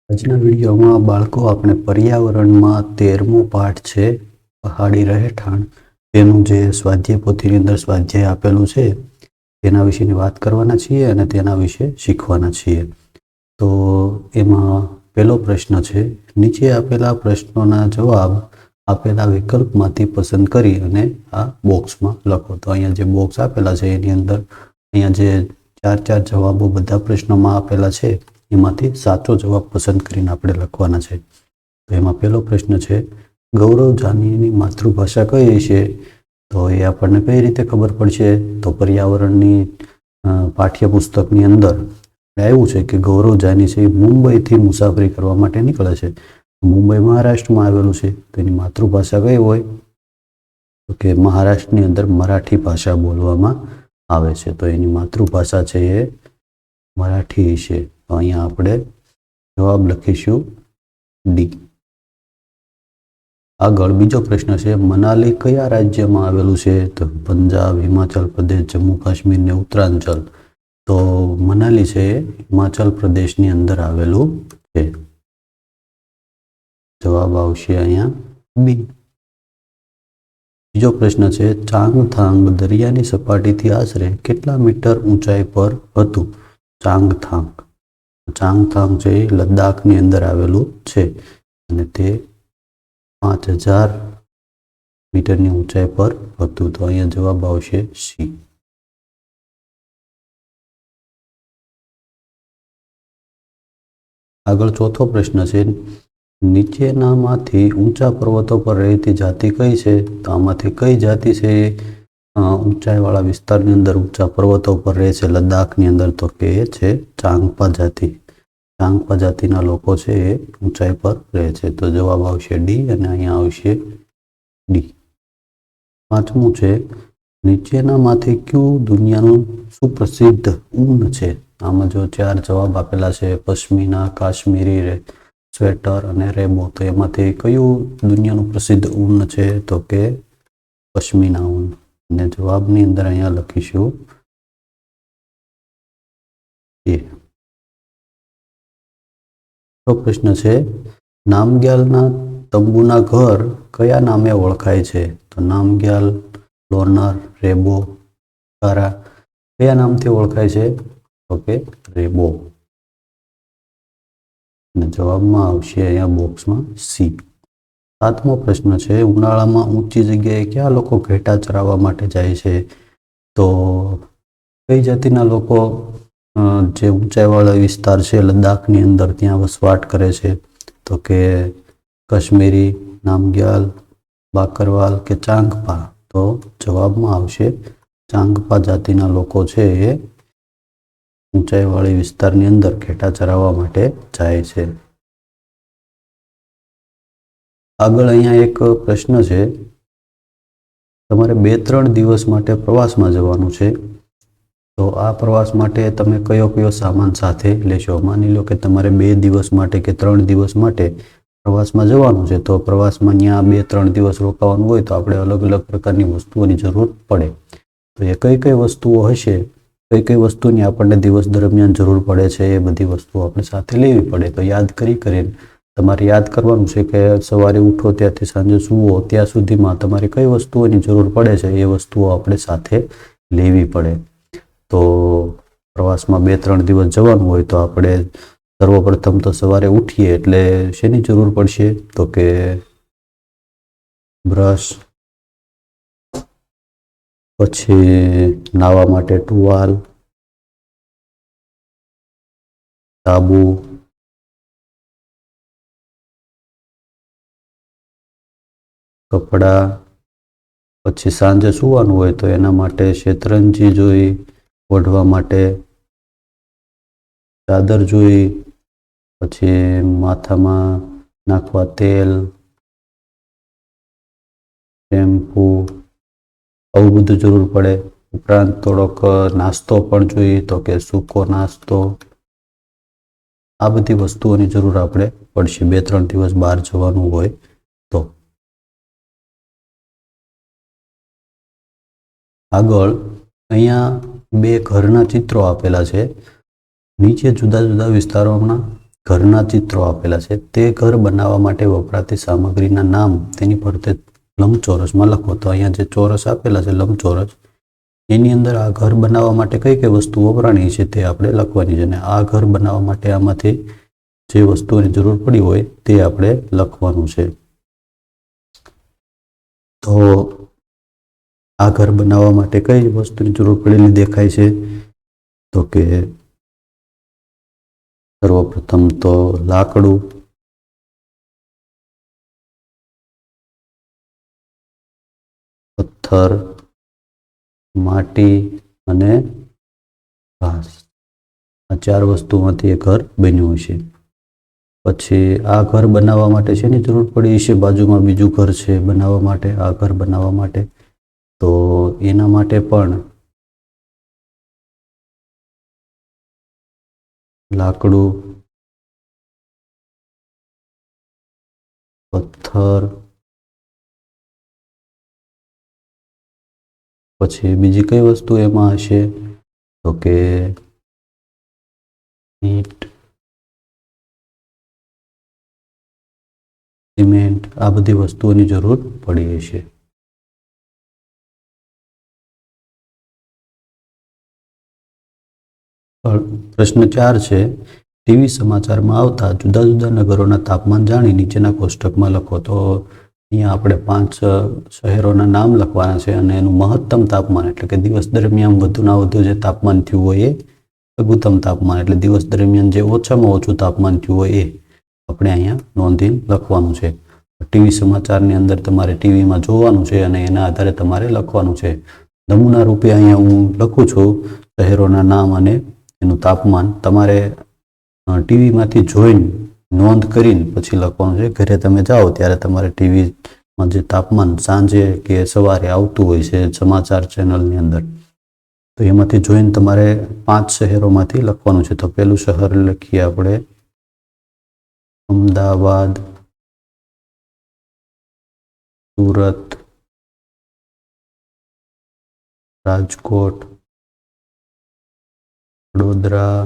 આજના વિડીયોમાં બાળકો આપણે પર્યાવરણમાં 13મો પાઠ છે પહાડી રહેઠાણ તેનું જે સ્વાધ્યાય પોથીની અંદર સ્વાધ્યાય આપેલું છે તેના વિશેની વાત કરવાના છીએ અને તેના વિશે શીખવાના છીએ. તો એમાં પહેલો પ્રશ્ન છે, નીચે આપેલા પ્રશ્નોના જવાબ આપેલા વિકલ્પમાંથી પસંદ કરી અને આ બોક્સમાં લખો. તો અહીંયા જે બોક્સ આપેલા છે એની અંદર અહીંયા જે ચાર જવાબો બધા પ્રશ્નોમાં આપેલા છે એમાંથી સાચો જવાબ પસંદ કરીને આપણે લખવાના છે. તો એમાં પહેલો પ્રશ્ન છે, ગૌરવ જાનીની માતૃભાષા કઈ છે? તો એ આપણને કઈ રીતે ખબર પડશે? તો પર્યાવરણની પાઠ્યપુસ્તકની અંદર આવ્યું છે કે ગૌરવ જાની છે મુંબઈથી મુસાફરી કરવા માટે નીકળે છે. મુંબઈ મહારાષ્ટ્રમાં આવેલું છે. તો એની માતૃભાષા કઈ હોય? તો કે મહારાષ્ટ્રની અંદર મરાઠી ભાષા બોલવામાં આવે છે. તો એની માતૃભાષા છે એ મરાઠી છે. તો અહીંયા આપણે જવાબ લખીશું ડી. આગળ બીજો પ્રશ્ન છે, મનાલી કયા રાજ્યમાં આવેલું છે? તો પંજાબ, હિમાચલ પ્રદેશ, જમ્મુ કાશ્મીર ને ઉત્તરાંચલ. તો મનાલી છે એ હિમાચલ પ્રદેશની અંદર આવેલું છે. જવાબ આવશે અહીંયા બી. બીજો પ્રશ્ન છે, ચાંગથાંગ દરિયાની સપાટીથી આશરે કેટલા મીટર ઊંચાઈ પર હતું? ચાંગથાંગ છે એ લદ્દાખની અંદર આવેલું છે અને તે 5000 મીટરની ઊંચાઈ પર હતું. તો અહીંયા જવાબ આવશે સી. આગળ ચોથો પ્રશ્ન છે, નીચેનામાંથી ઊંચા પર્વતો પર રહેતી જાતિ કઈ છે? તો આમાંથી કઈ જાતિ છે ઊંચાઈવાળા વિસ્તારની અંદર ઊંચા પર્વતો પર રહે છે લદ્દાખની અંદર? તો કે એ છે ચાંગપા જાતિ. ચાંગપા જાતિના લોકો છે એ ઊંચાઈ પર રહે છે. તો જવાબ આવશે ડી અને અહીંયા આવશે ડી. પાંચમું છે, નીચેનામાંથી કયું દુનિયાનું સુપ્રસિદ્ધ ઊન છે? આમાં જો 4 જવાબ આપેલા છે, પશ્મિના, કાશ્મીરી સ્વેટર અને રેબો. તો એમાંથી કયું દુનિયાનું પ્રસિદ્ધ ઊન છે? તો કે પશ્મિના ઊન. અને જવાબની અંદર અહીંયા લખીશું એ. તો પ્રશ્ન છે, નામગ્યાલના તંબુના ઘર કયા નામે ઓળખાય છે? તો નામગ્યાલ, લોનર, રેબો, કારા કયા નામથી ઓળખાય છે? તો કે રેબો. અને જવાબમાં આવશે અહીંયા બોક્સમાં સી. સાતમો પ્રશ્ન છે, ઉનાળામાં ઊંચી જગ્યાએ ક્યાં લોકો ઘેટા ચરાવવા માટે જાય છે? તો કઈ જાતિના લોકો જે ઊંચાઈવાળા વિસ્તાર છે લદ્દાખની અંદર ત્યાં વસવાટ કરે છે? તો કે કાશ્મીરી, નામગ્યાલ, બાકરવાલ કે ચાંગપા. તો જવાબમાં આવશે ચાંગપા જાતિના લોકો છે એ ઊંચાઈવાળી વિસ્તારની અંદર ઘેટા ચરાવવા માટે જાય છે. આગળ અહીંયા એક પ્રશ્ન છે, તમારે 2-3 દિવસ માટે પ્રવાસમાં જવાનું છે. તો આ પ્રવાસ માટે તમે કયો સામાન સાથે લેશો? માની લો કે તમારે 2 દિવસ માટે કે 3 દિવસ માટે પ્રવાસમાં જવાનું છે. તો પ્રવાસમાં ત્યાં 2-3 દિવસ રોકાવાનું હોય તો આપણે અલગ અલગ પ્રકારની વસ્તુઓની જરૂર પડે. તો એ કઈ વસ્તુઓ હશે, કઈ વસ્તુની આપણને દિવસ દરમિયાન જરૂર પડે છે એ બધી વસ્તુઓ આપણે સાથે લેવી પડે. તો યાદ કરીને તમારે યાદ કરવાનું છે કે સવારે ઉઠો ત્યાંથી સાંજે સૂવો ત્યાં સુધીમાં તમારે કઈ વસ્તુઓની જરૂર પડે છે એ વસ્તુઓ આપણે સાથે લેવી પડે. તો પ્રવાસમાં 2-3 દિવસ જવાનું હોય તો આપણે સર્વપ્રથમ તો સવારે ઉઠીએ એટલે શેની જરૂર પડશે? તો કે બ્રશ, પછી નાહવા માટે ટુવાલ, સાબુ, કપડા. પછી સાંજે સૂવાનું હોય તો એના માટે શેતરંજી જોઈ, ઓઢવા માટે ચાદર જોઈ, પછી માથામાં નાખવા તેલ, શેમ્પૂ, આવું બધું જરૂર પડે. ઉપરાંત થોડોક નાસ્તો પણ જોઈએ, તો કે સૂકો નાસ્તો. આ બધી વસ્તુઓની જરૂર આપણે પડશે 2-3 દિવસ બહાર જવાનું હોય તો. આગળ અહીંયા 2 ઘરના ચિત્રો આપેલા છે. નીચે જુદા જુદા વિસ્તારોના ઘરના ચિત્રો આપેલા છે. તે ઘર બનાવવા માટે વપરાતી સામગ્રીના નામ તેની ફરતે લંબચોરસમાં લખો. તો અહીંયા જે ચોરસ આપેલા છે લંબચોરસ, એની અંદર આ ઘર બનાવવા માટે કઈ કઈ વસ્તુ વપરાણી છે તે આપણે લખવાની છે. અને આ ઘર બનાવવા માટે આમાંથી જે વસ્તુઓની જરૂર પડી હોય તે આપણે લખવાનું છે. તો આ ઘર બનાવવા માટે કઈ વસ્તુની જરૂર પડેલી દેખાય છે? તો કે સર્વપ્રથમ તો લાકડું, પથ્થર, માટી અને ઘાસ. આ 4 વસ્તુમાંથી એ ઘર બન્યું છે. પછી આ ઘર બનાવવા માટે શેની જરૂર પડી છે? બાજુમાં બીજું ઘર છે બનાવવા માટે, આ ઘર બનાવવા માટે. તો એના માટે પણ લાકડું, પથ્થર, પછી બીજી કઈ વસ્તુ એમાં હશે? તો કે ઈંટ, સિમેન્ટ, આ બધી વસ્તુઓની જરૂર પડી હશે. પ્રશ્ન 4 છે, ટીવી સમાચારમાં આવતા જુદા જુદા નગરોના તાપમાન જાણી નીચેના કોષ્ટકમાં લખો. તો અહીંયા આપણે 5 શહેરોના નામ લખવાના છે અને એનું મહત્તમ તાપમાન એટલે કે દિવસ દરમિયાન વધુના વધુ જે તાપમાન થયું હોય એ લઘુત્તમ તાપમાન એટલે દિવસ દરમિયાન જે ઓછામાં ઓછું તાપમાન થયું હોય એ આપણે અહીંયા નોંધીને લખવાનું છે. ટીવી સમાચારની અંદર તમારે ટીવીમાં જોવાનું છે અને એના આધારે તમારે લખવાનું છે. નમૂના રૂપે અહીંયા હું લખું છું શહેરોના નામ અને એનું તાપમાન. તમારે ટીવીમાંથી જોઈને નોંધ કરીને પછી લખવાનું છે. ઘરે તમે જાઓ ત્યારે તમારે ટીવીમાં જે તાપમાન સાંજે કે સવારે આવતું હોય છે સમાચાર ચેનલની અંદર, તો એમાંથી જોઈને તમારે 5 શહેરોમાંથી લખવાનું છે. તો પહેલું શહેર લખીએ આપણે અમદાવાદ, સુરત, રાજકોટ, વડોદરા,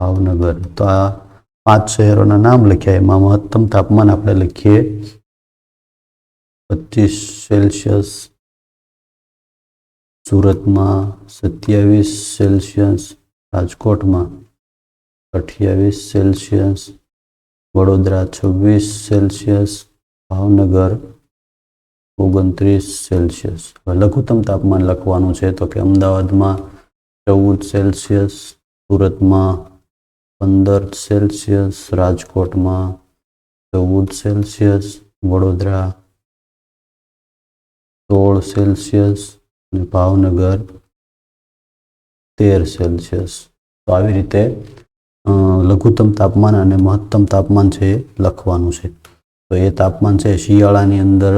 ભાવનગર. તો આ 5 શહેરોના નામ લખ્યા. એમાં મહત્તમ તાપમાન આપણે લખીએ 25 સેલ્સિયસ, સુરતમાં 27 સેલ્સિયસ, રાજકોટમાં 28 Celsius, Vadodara 26 Celsius, Bhavnagar 29 Celsius. લઘુત્તમ તાપમાન લખવાનું છે. તો કે અમદાવાદમાં 14 સેલ્સિયસ, સુરતમાં 15 સેલ્સિયસ, રાજકોટમાં 14 સેલ્સિયસ, વડોદરા 16 સેલ્સિયસ અને ભાવનગર 13 સેલ્સિયસ. તો આવી રીતે લઘુત્તમ તાપમાન અને મહત્તમ તાપમાન છે એ લખવાનું છે. તો એ તાપમાન છે શિયાળાની અંદર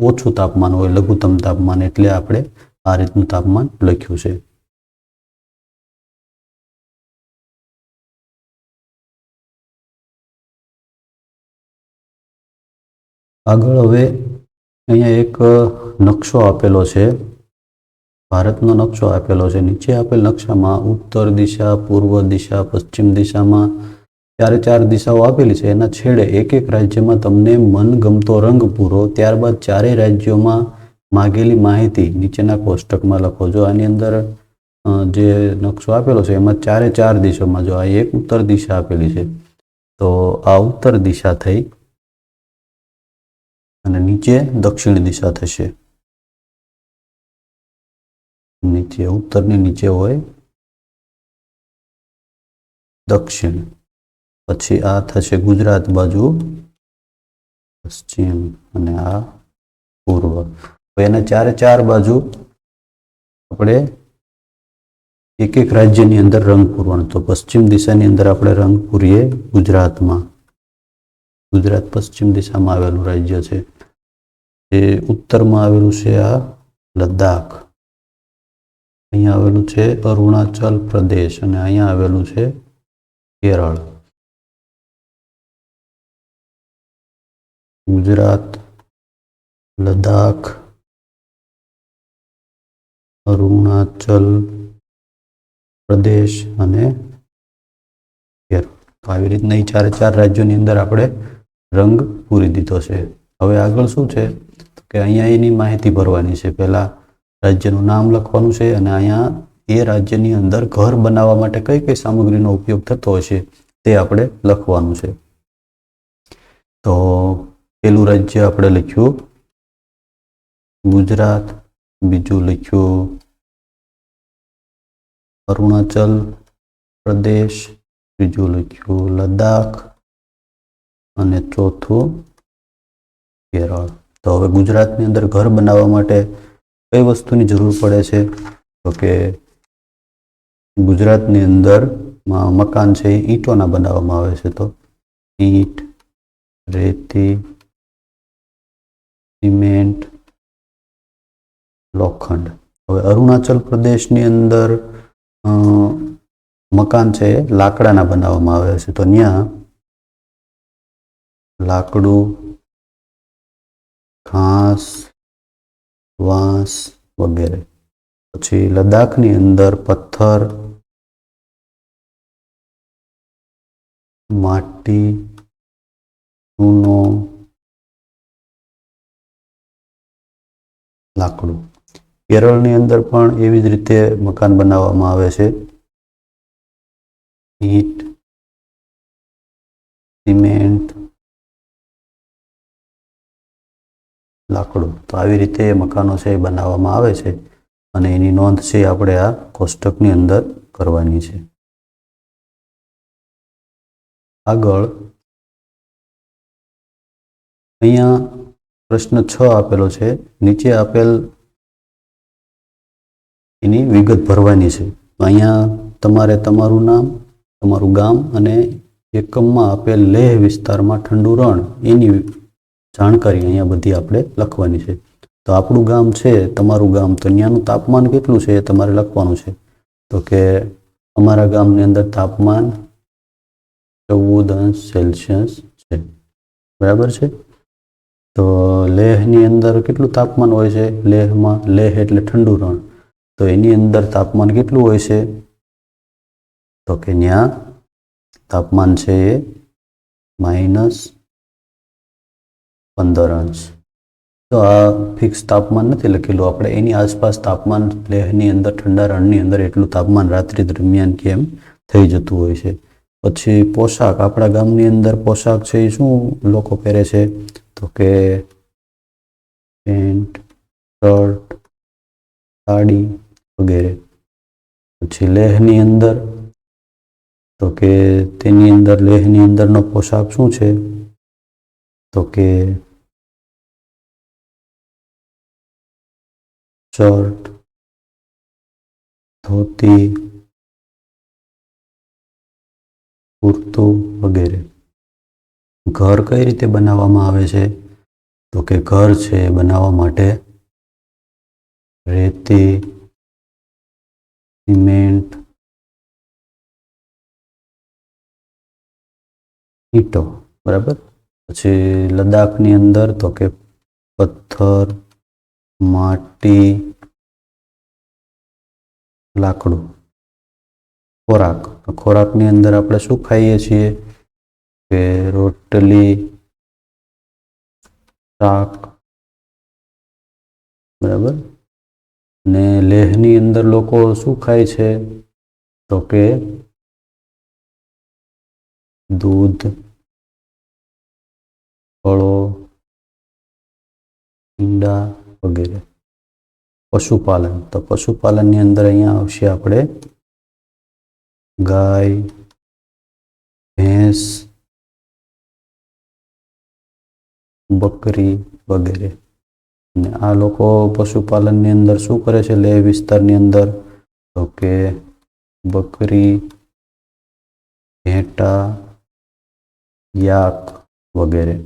ઓછું તાપમાન હોય લઘુત્તમ તાપમાન, એટલે આપણે આ રીતનું તાપમાન લખ્યું છે. આગળ હવે અહીંયા એક નકશો આપેલો છે, ભારતનો નકશો આપેલો છે. નીચે આપેલ નકશામાં ઉત્તર દિશા, પૂર્વ દિશા, પશ્ચિમ દિશામાં 4 દિશાઓ આપેલી છે. એના છેડે એક એક રાજ્યમાં તમને મનગમતો રંગ પૂરો. ત્યારબાદ 4 રાજ્યોમાં માગેલી માહિતી નીચેના કોષ્ટકમાં લખો. જો આની અંદર જે નકશો આપેલો છે એમાં 4 દિશામાં જો આ એક ઉત્તર દિશા આપેલી છે, તો આ ઉત્તર દિશા થઈ અને નીચે દક્ષિણ દિશા થશે. નીચે ઉત્તરની નીચે હોય દક્ષિણ. પછી આ થશે ગુજરાત બાજુ પશ્ચિમ અને આ પૂર્વ. એના 4 બાજુ આપણે એક એક રાજ્યની અંદર રંગ પૂરવાનો. તો પશ્ચિમ દિશાની અંદર આપણે રંગ પૂરીએ ગુજરાતમાં. ગુજરાત પશ્ચિમ દિશામાં આવેલું રાજ્ય છે. જે ઉત્તરમાં આવેલું છે આ લદ્દાખ, અહીંયા આવેલું છે અરુણાચલ પ્રદેશ અને અહીંયા આવેલું છે કેરળ. ગુજરાત, લદ્દાખ, અરુણાચલ પ્રદેશ અને કેરળ. તો આવી રીતના એ ચારે ચાર રાજ્યોની અંદર આપણે રંગ પૂરી દીધો છે. હવે આગળ શું છે કે અહીંયા એની માહિતી ભરવાની છે. પહેલા રાજ્યનું નામ લખવાનું છે અને અહીંયા એ રાજ્યની અંદર ઘર બનાવવા માટે કઈ કઈ સામગ્રીનો ઉપયોગ થતો હશે તે આપણે લખવાનું છે. તો પેલું રાજ્ય આપણે લખ્યું ગુજરાત, બીજું લખ્યું અરુણાચલ પ્રદેશ, ત્રીજું લખ્યું લદ્દાખ અને ચોથું કેરળ. તો હવે ગુજરાતની અંદર ઘર બનાવવા માટે કઈ વસ્તુની જરૂર પડે છે તો કે ગુજરાતની અંદર મકાન છે એ ઈંટોના બનાવવામાં આવે છે. તો ઈંટ, રેતી, સિમેન્ટ, લોખંડ. હવે અરુણાચલ પ્રદેશની અંદર મકાન છે લાકડાના બનાવવામાં આવે છે. તો ત્યાં લાકડું, ઘાસ, વાંસ વગેરે. પછી લદ્દાખની અંદર પથ્થર, માટી, ચૂનો, લાકડું. કેરળની અંદર પણ એવી જ રીતે મકાન બનાવવામાં આવે છે. ઈંટ, સિમેન્ટ, લાકડું. તો આવી રીતે મકાનો છે એ બનાવવામાં આવે છે અને એની નોંધ છે આપણે આ કોષ્ટકની અંદર કરવાની છે. આગળ અહીંયા પ્રશ્ન 6 આપેલો છે. નીચે આપેલ એની વિગત ભરવાની છે. તો અહીંયા તમારે તમારું નામ, તમારું ગામ અને એકમમાં આપેલ લેહ વિસ્તારમાં ઠંડુ રણ એની જાણકારી અહીંયા બધી આપણે લખવાની છે. તો આપણું ગામ છે, તમારું ગામ, તો ત્યાંનું તાપમાન કેટલું છે એ તમારે લખવાનું છે. તો કે અમારા ગામની અંદર તાપમાન 14°C છે. બરાબર છે. તો લેહની અંદર કેટલું તાપમાન હોય છે? લેહમાં, લેહ એટલે ઠંડુ રણ, તો એની અંદર તાપમાન કેટલું હોય છે? તો કે ત્યાં તાપમાન છે એ -15°. તો આ ફિક્સ તાપમાન નથી લખેલું આપણે, એની આસપાસ તાપમાન લેહની અંદર, ઠંડા રણની અંદર એટલું તાપમાન રાત્રિ દરમિયાન કેમ થઈ જતું હોય છે. પછી પોશાક, આપણા ગામની અંદર પોશાક છે એ શું લોકો પહેરે છે? તો કે પેન્ટ, શર્ટ, સાડી વગેરે. પછી લેહની અંદર, તો કે તેની અંદર લેહની અંદરનો પોશાક શું છે? તો કે શર્ટ, ધોતી, કુર્તું વગેરે. ઘર કઈ રીતે બનાવવામાં આવે છે? તો કે ઘર છે બનાવવા માટે રેતી, સિમેન્ટ, ઈંટો. બરાબર. પછી લદ્દાખની અંદર તો કે પથ્થર, માટી, લાકડું. ખોરાક, ખોરાકની અંદર આપણે શું ખાઈએ છીએ? કે રોટલી, શાક. બરાબર. ને લેહની અંદર લોકો શું ખાય છે? તો કે દૂધ, ફળો, ઈંડા વગેરે. પશુપાલન, તો પશુપાલનની અંદર અહીંયા આવશે આપણે ગાય, ભેંસ, બકરી વગેરે. અને આ લોકો પશુપાલનની અંદર શું કરે છે લેહ વિસ્તારની અંદર? તો કે બકરી, ઘેટા, યાક વગેરે.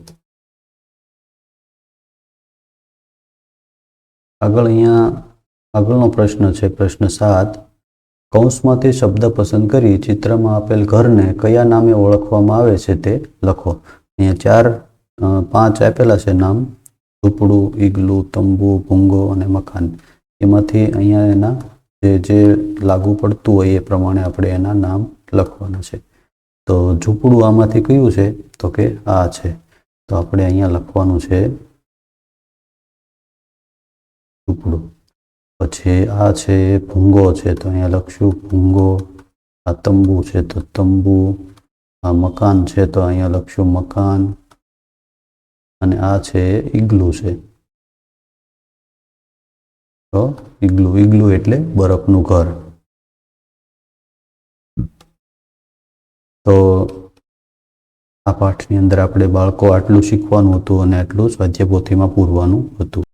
આગળ અહીંયા આગળનો પ્રશ્ન છે પ્રશ્ન 7. કૌંસમાંથી શબ્દ પસંદ કરી ચિત્રમાં આપેલ ઘરને કયા નામે ઓળખવામાં આવે છે તે લખો. અહીંયા 5 આપેલા છે નામ: ઝૂંપડું, ઈગલું, તંબુ, ભૂંગો અને મકાન. એમાંથી અહીંયા એના જે લાગુ પડતું હોય એ પ્રમાણે આપણે એના નામ લખવાના છે. તો ઝૂંપડું આમાંથી કયું છે? તો કે આ છે. તો આપણે અહીંયા લખવાનું છે ઝૂંપડું. પછી આ છે ભૂંગો છે, તો અહીંયા લખશું ભૂંગો. આ તંબુ છે તો તંબુ. આ મકાન છે તો અહીંયા લખશું મકાન. અને આ છે ઈગલું છે, તો ઈગલું એટલે બરફનું ઘર. તો આ પાઠની અંદર આપણે બાળકો આટલું શીખવાનું હતું અને આટલું સ્વાધ્યાય પોથીમાં પૂરવાનું હતું.